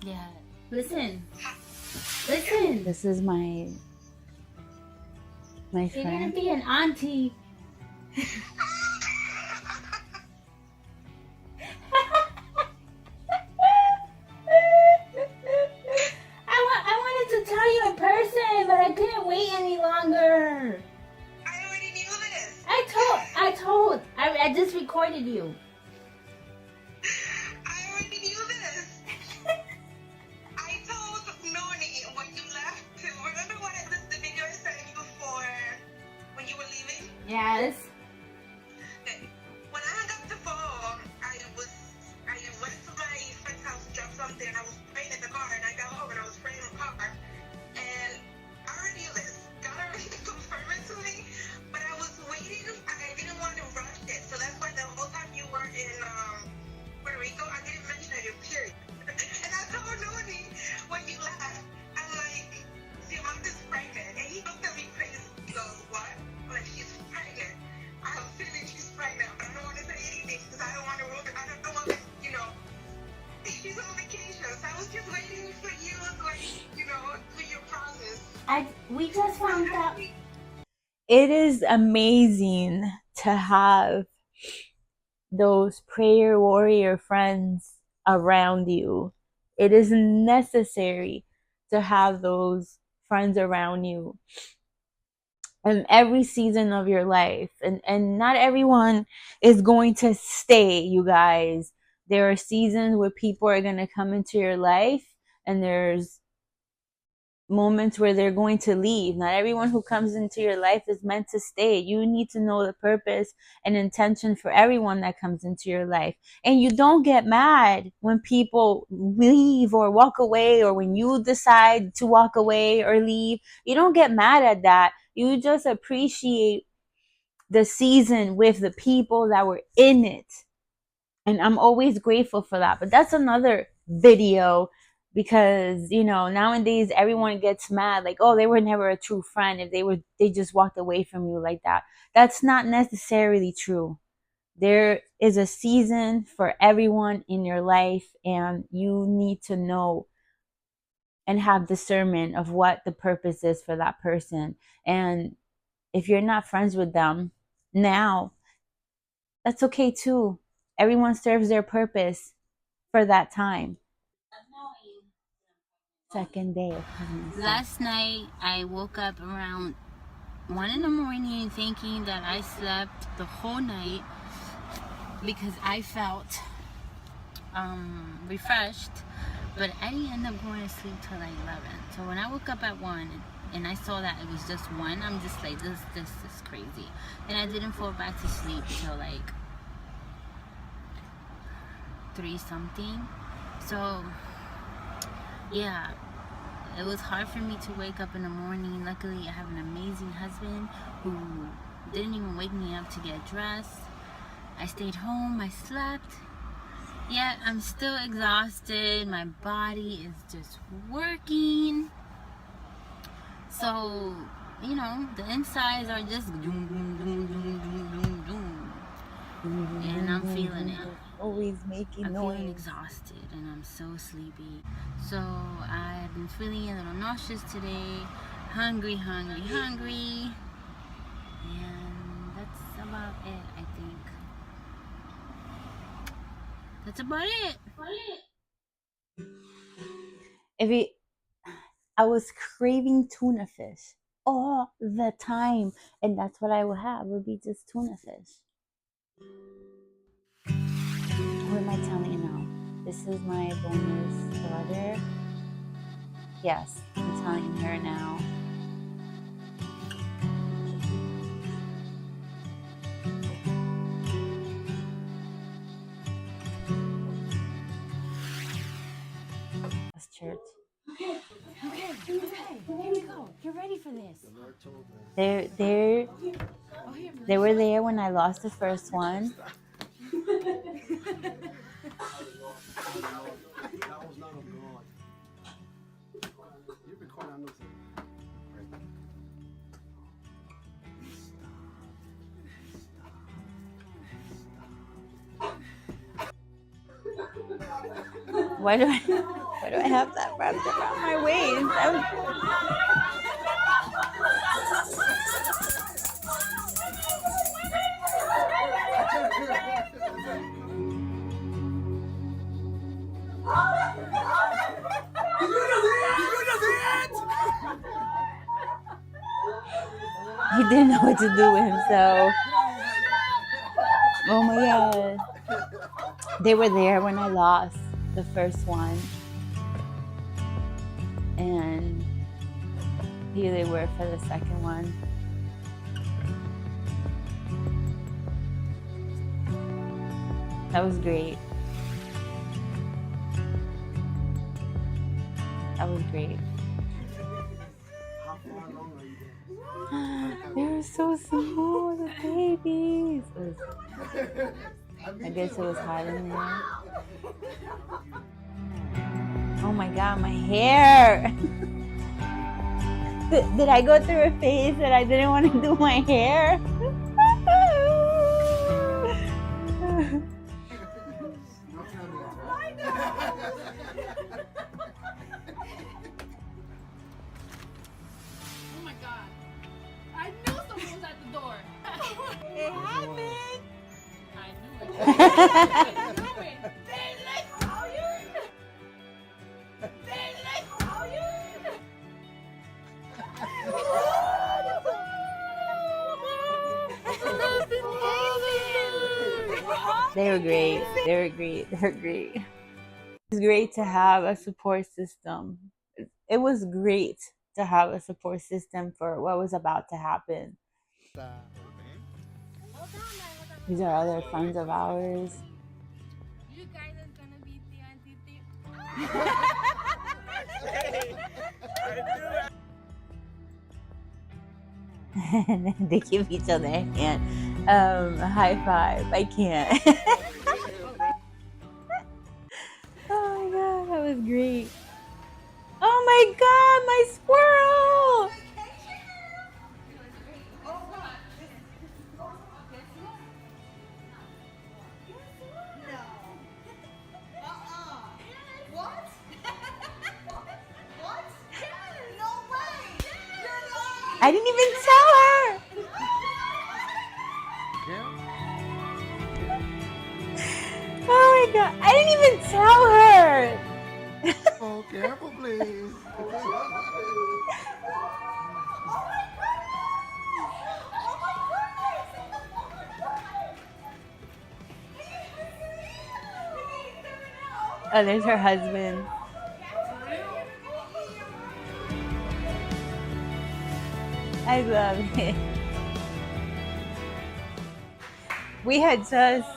Yeah. Listen. Listen. This is my You're gonna friend. be an auntie. I wanted to tell you in person, but I couldn't wait any longer. I already knew this. I just recorded you. I already knew this. I told Noni when you left. Remember the video I sent you for when you were leaving? Yes. When I hung up the phone, I went to my friend's house to drop something. I was praying in the car, and I got home and I was praying in the car. And I already knew this. God already confirmed it to me, but I was waiting. I didn't want to rush it, so that's why the whole time you were in Puerto Rico, I didn't mention your period. And I told Noni when you left, I'm like, your mom is pregnant, and he looked at me crazy. He goes, what? I'm like, she's pregnant. I have a feeling she's pregnant, but I don't want to say anything because I don't want to ruin it. I don't want to, she's on vacation. So I was just waiting for you to, for your promise. We just found out. It is amazing to have those prayer warrior friends around you. It is necessary to have those friends around you in every season of your life. And not everyone is going to stay, you guys. There are seasons where people are going to come into your life, and there's moments where they're going to leave. Not everyone who comes into your life is meant to stay. You need to know the purpose and intention for everyone that comes into your life. And you don't get mad when people leave or walk away, or when you decide to walk away or leave. You don't get mad at that. You just appreciate the season with the people that were in it. And I'm always grateful for that. But that's another video, because nowadays everyone gets mad, like, oh, they were never a true friend if they just walked away from you like that. That's not necessarily true. There is a season for everyone in your life, and you need to know and have discernment of what the purpose is for that person. And if you're not friends with them now, that's okay too. Everyone serves their purpose for that time. Second day of pregnancy. Last night, I woke up around 1 in the morning thinking that I slept the whole night because I felt refreshed, but I didn't end up going to sleep till like 11. So when I woke up at 1 and I saw that it was just 1, I'm just like, this is crazy. And I didn't fall back to sleep till like 3 something. So yeah, it was hard for me to wake up in the morning. Luckily, I have an amazing husband who didn't even wake me up to get dressed. I stayed home, I slept. Yet I'm still exhausted. My body is just working. So, the insides are just doom, doom, doom, doom, doom, doom, doom. And I'm feeling it. Always making I'm noise. feeling exhausted and I'm so sleepy. So I've been feeling a little nauseous today. Hungry. And that's about it, I think. That's about it. I was craving tuna fish all the time, and that's what I would have. It would be just tuna fish. Who am I telling you now? This is my bonus daughter. Yes, I'm telling her now. That's church. Okay. Here we go. You're ready for this. They were there when I lost the first one. Why do I? Why do I have that wrapped around my waist? He didn't know what to do with himself. Oh my god. They were there when I lost the first one. And here they were for the second one. That was great. That was great. How far along are you there? They were so small, the babies. I guess it was hot in there. Oh my god, my hair! Did I go through a phase that I didn't want to do my hair? Oh my god. I knew someone was at the door. It happened! I knew it. I knew it. They let you. They let They were great. They were great. They were great. It was great to have a support system. It was great to have a support system for what was about to happen. These are other friends of ours. You guys are gonna be T. And then they give each other a hand. A high five. I can't. Oh my god, that was great. Oh my god, my squirrel! What? What? No way! You're lying! I didn't even tell her! Oh my god, I didn't even tell her! Oh, careful, please. Oh, there's her husband. I love it. We had just...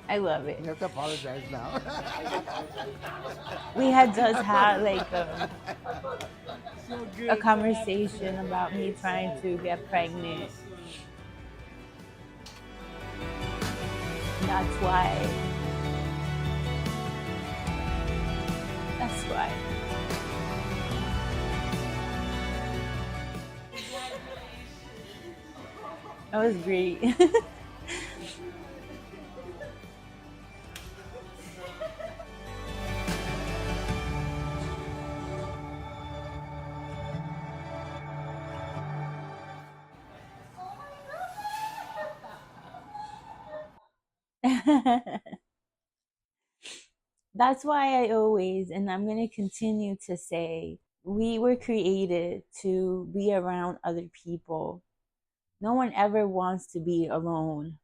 I love it. You have to apologize now. We had just had like So good. a conversation about me trying to get pregnant. That's why. That's why. That was great. That's why I always, and I'm going to continue to say, we were created to be around other people. No one ever wants to be alone.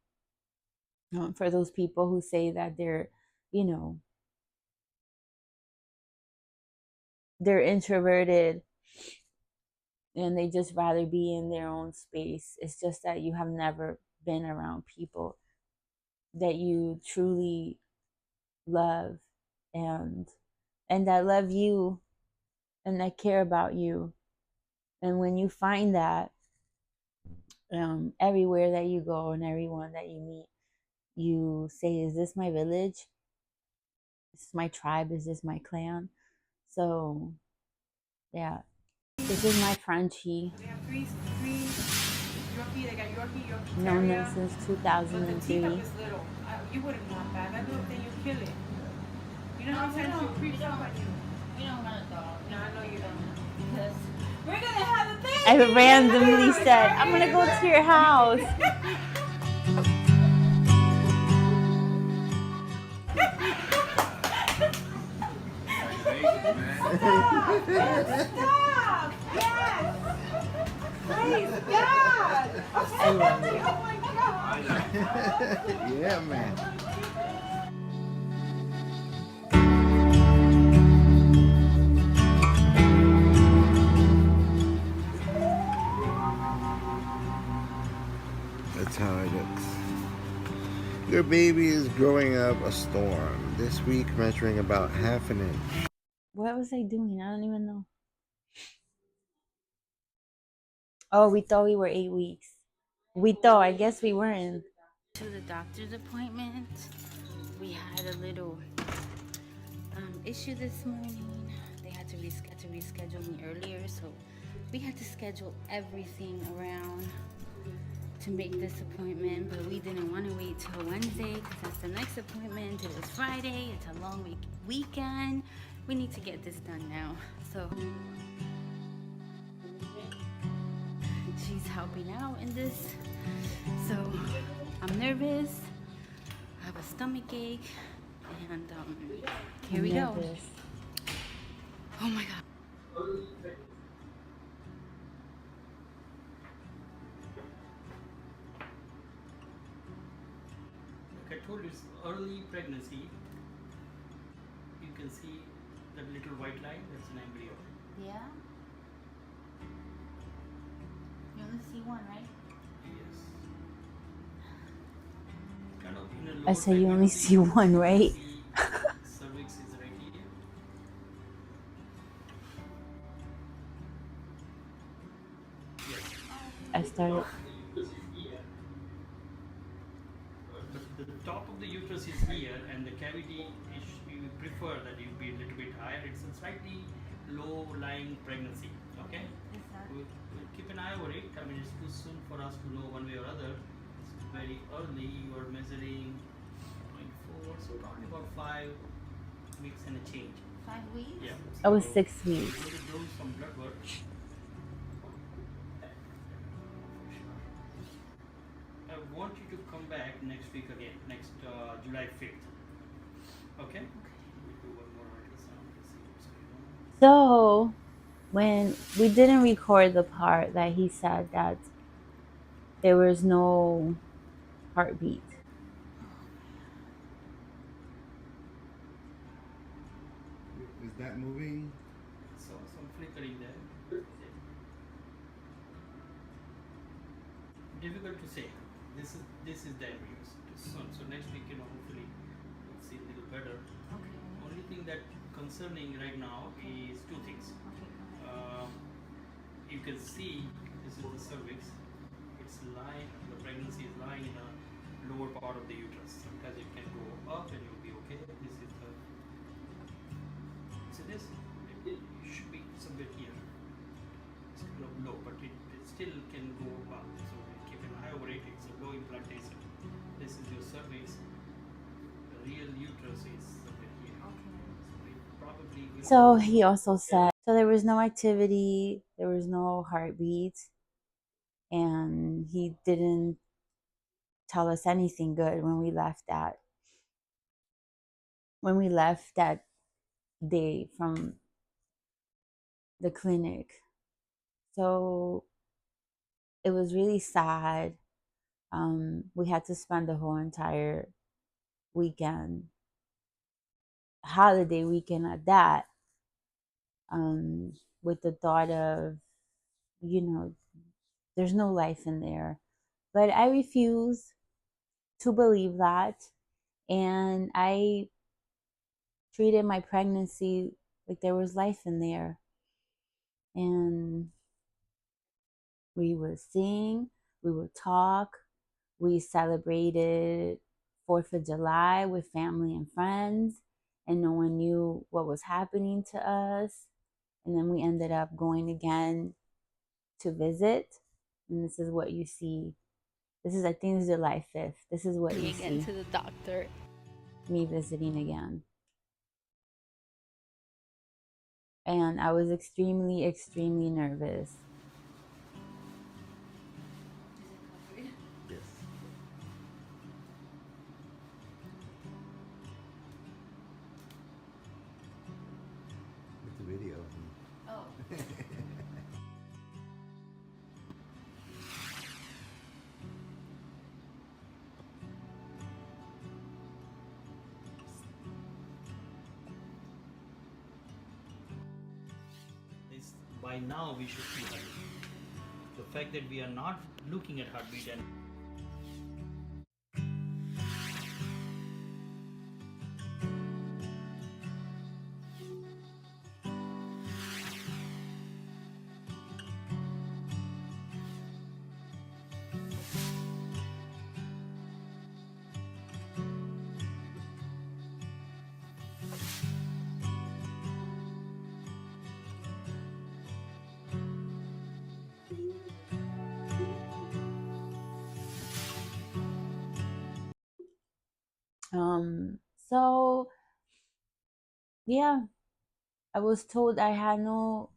For those people who say that they're, you know, they're introverted and they just rather be in their own space. It's just that you have never been around people that you truly love and that love you and that care about you. And when you find that, everywhere that you go and everyone that you meet, you say, is this my village? Is this my tribe? Is this my clan? So yeah, this is my Frenchie. They have three Yorkie. They got Yorkie, Known them Terrier. since But the teacup 2003. is little. you wouldn't want that. That little thing, you kill it. You know how many times it creeps up on you? We don't want a dog. No, I know you don't. Because We're gonna have a baby! I randomly said, I'm gonna go to your house. Stop! Yes! Praise God! I love it. Oh my God! Yeah, man. That's how it looks. Your baby is growing up a storm. This week measuring about half an inch. What was I doing? I don't even know. Oh, we thought we were 8 weeks. We thought, I guess we weren't. to the doctor's appointment, we had a little issue this morning. They had to reschedule me earlier, so we had to schedule everything around to make this appointment, but we didn't want to wait till Wednesday because that's the next appointment. It was Friday. It's a long weekend. We need to get this done now. So she's helping out in this. So I'm nervous. I have a stomach ache, and here we go. Oh my God. Like I told you, it's early pregnancy. You can see that little white line, that's an embryo. Yeah? You only see one, right? Yes. Kind of in a lower I say you only pregnancy, see one, right? cervix is right here. Yes. I started. But the top of the uterus is here, and the cavity is, we would prefer that it be a little bit higher. It's a slightly low-lying pregnancy. Okay. We'll keep an eye over it. I mean, it's too soon for us to know one way or other. It's very early. You are measuring 24, so probably about 5 weeks and a change. 5 weeks? Yeah. I was So 6 we're weeks. going to do some blood work. I want you to come back next week again, next July 5th. Okay? We'll do one more ultrasound to see what's going on. So, when we didn't record the part that he said that there was no heartbeat. Is that moving? So some flickering there. Difficult to say. This is the embryos. So next week, hopefully we'll see a little better. Okay. Only thing that concerning right now is two things. You can see this is the cervix. It's lying. The pregnancy is lying in a lower part of the uterus. Sometimes it can go up and you'll be okay. This is the. See this? It should be somewhere here. It's kind of low, but it still can go up. So keep an eye over it. It's a low implantation. This is your cervix. The real uterus is somewhere here. So it probably will. So he also said, so there was no activity, there was no heartbeat, and he didn't tell us anything good when we left that day from the clinic. So it was really sad. We had to spend the whole entire weekend, holiday weekend at that, with the thought of, there's no life in there. But I refuse to believe that. And I treated my pregnancy like there was life in there. And we would sing, we would talk, we celebrated 4th of July with family and friends, and no one knew what was happening to us. And then we ended up going again to visit, and this is what you see This is, I think, this is July 5th. This is what you Again see. to the doctor. Me visiting again. And I was extremely, extremely nervous. Yes. With the video. Oh. This, by now we should see heartbeat. The fact that we are not looking at heartbeat and So yeah, I was told I had no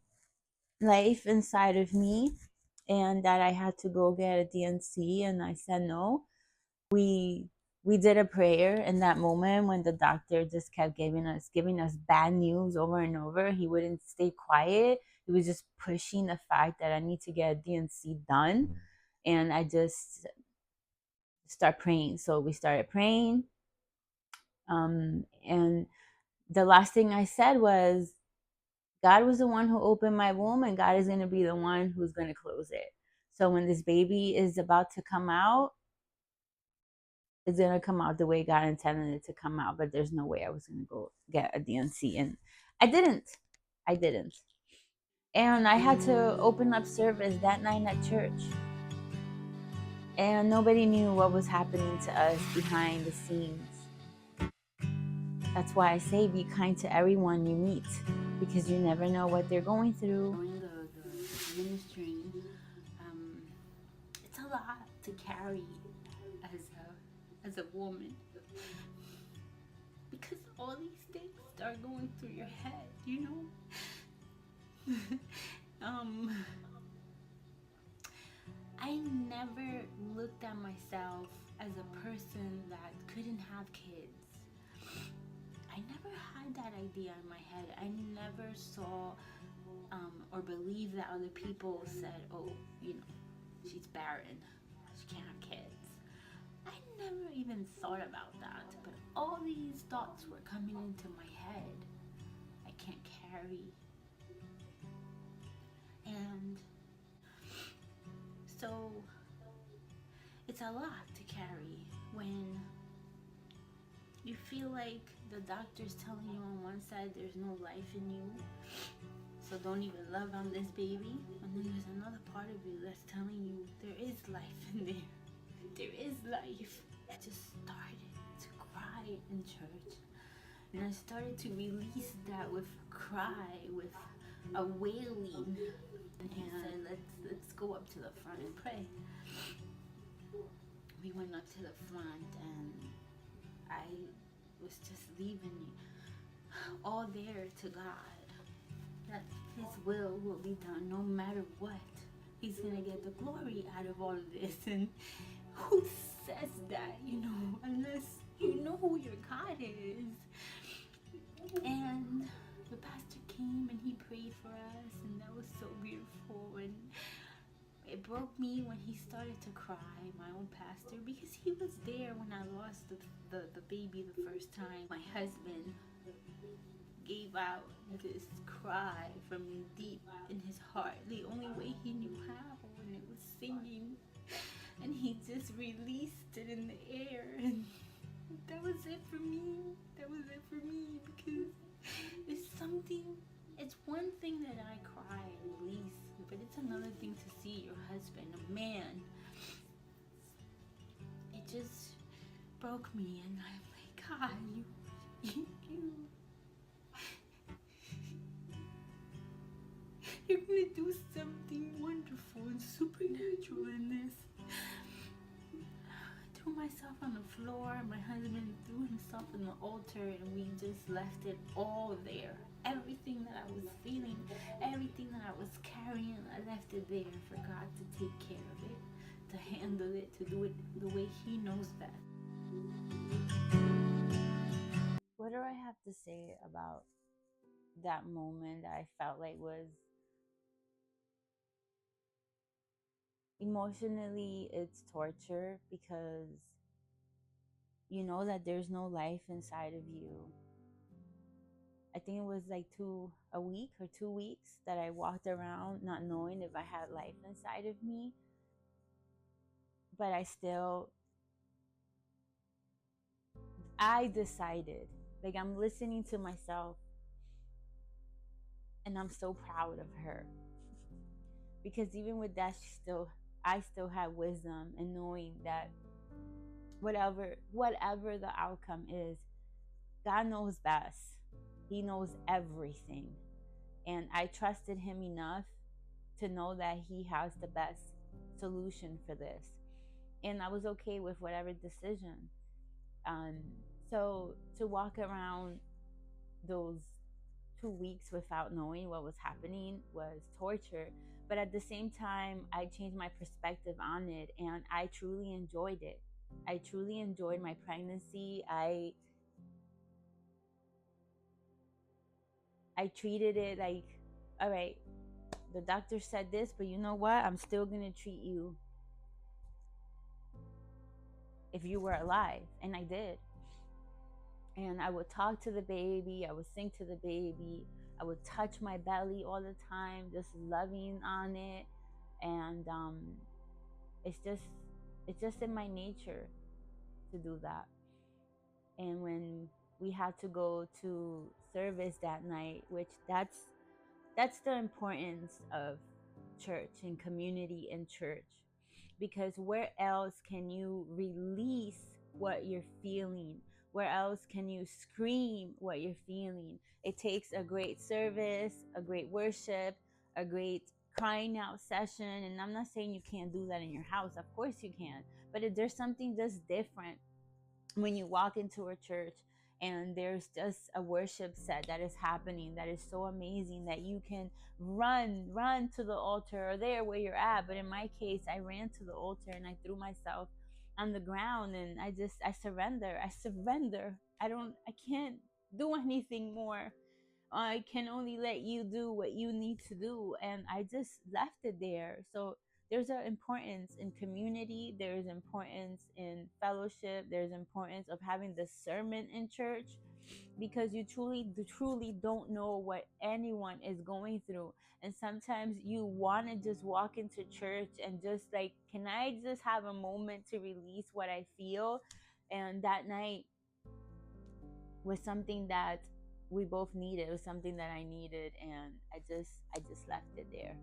life inside of me and that I had to go get a DNC, and I said no. We did a prayer in that moment when the doctor just kept giving us bad news over and over. He wouldn't stay quiet. He was just pushing the fact that I need to get a DNC done, and I just start praying. So we started praying, and the last thing I said was, God was the one who opened my womb, and God is going to be the one who's going to close it. So when this baby is about to come out, it's going to come out the way God intended it to come out. But there's no way I was going to go get a DNC. And I didn't. And I had to open up service that night at church. And nobody knew what was happening to us behind the scenes. That's why I say be kind to everyone you meet, because you never know what they're going through. During the ministry, it's a lot to carry as a woman, because all these things start going through your head, you know. I never looked at myself as a person that couldn't have kids. I never had that idea in my head. I never saw or believed that other people said, oh, you know, she's barren, she can't have kids. I never even thought about that, but all these thoughts were coming into my head. I can't carry. And so it's a lot to carry when you feel like the doctor's telling you on one side there's no life in you, so don't even love on this baby. And then there's another part of you that's telling you there is life in there. There is life. I just started to cry in church. And I started to release that with a cry, with a wailing. And he said, let's go up to the front and pray. We went up to the front, and I was just leaving all there to God, that his will be done no matter what. He's gonna get the glory out of all of this. And who says that, you know, unless you know who your God is? And the pastor came and he prayed for us, and that was so beautiful. And it broke me when he started to cry, my own pastor, because he was there when I lost the baby the first time. My husband gave out this cry from deep in his heart, the only way he knew how, and it was singing. And he just released it in the air, and that was it for me. That was it for me, because it's one thing that I cry and release, but it's another thing to see your husband, a man. It just broke me, and I'm like, God, you're gonna do something wonderful and supernatural in this. myself on the floor. My husband threw himself on the altar, and we just left it all there. Everything that I was feeling, everything that I was carrying, I left it there for God to take care of it, to handle it, to do it the way He knows best. What do I have to say about that moment that I felt like was emotionally, it's torture because you know that there's no life inside of you. I think it was like a week or 2 weeks that I walked around not knowing if I had life inside of me. But I decided, like, I'm listening to myself and I'm so proud of her. Because even with that, I still had wisdom and knowing that whatever the outcome is, God knows best. He knows everything. And I trusted Him enough to know that He has the best solution for this. And I was okay with whatever decision. So to walk around those 2 weeks without knowing what was happening was torture. But at the same time, I changed my perspective on it and I truly enjoyed it. I truly enjoyed my pregnancy. I treated it like, all right, the doctor said this, but you know what? I'm still going to treat you if you were alive. And I did. And I would talk to the baby. I would sing to the baby. I would touch my belly all the time, just loving on it. And it's just in my nature to do that. And when we had to go to service that night, which that's the importance of church and community in church, because where else can you release what you're feeling? Where else can you scream what you're feeling? It takes a great service, a great worship, a great crying out session. And I'm not saying you can't do that in your house. Of course you can. But there's something just different when you walk into a church and there's just a worship set that is happening that is so amazing that you can run to the altar or there where you're at. But in my case, I ran to the altar and I threw myself on the ground and I surrender. I can't do anything more. I can only let you do what you need to do. And I just left it there. So there's an importance in community. There's importance in fellowship. There's importance of having discernment in church, because you truly don't know what anyone is going through. And sometimes you want to just walk into church and just like, can I just have a moment to release what I feel? And that night was something that we both needed. It was something that I needed, and I just left it there.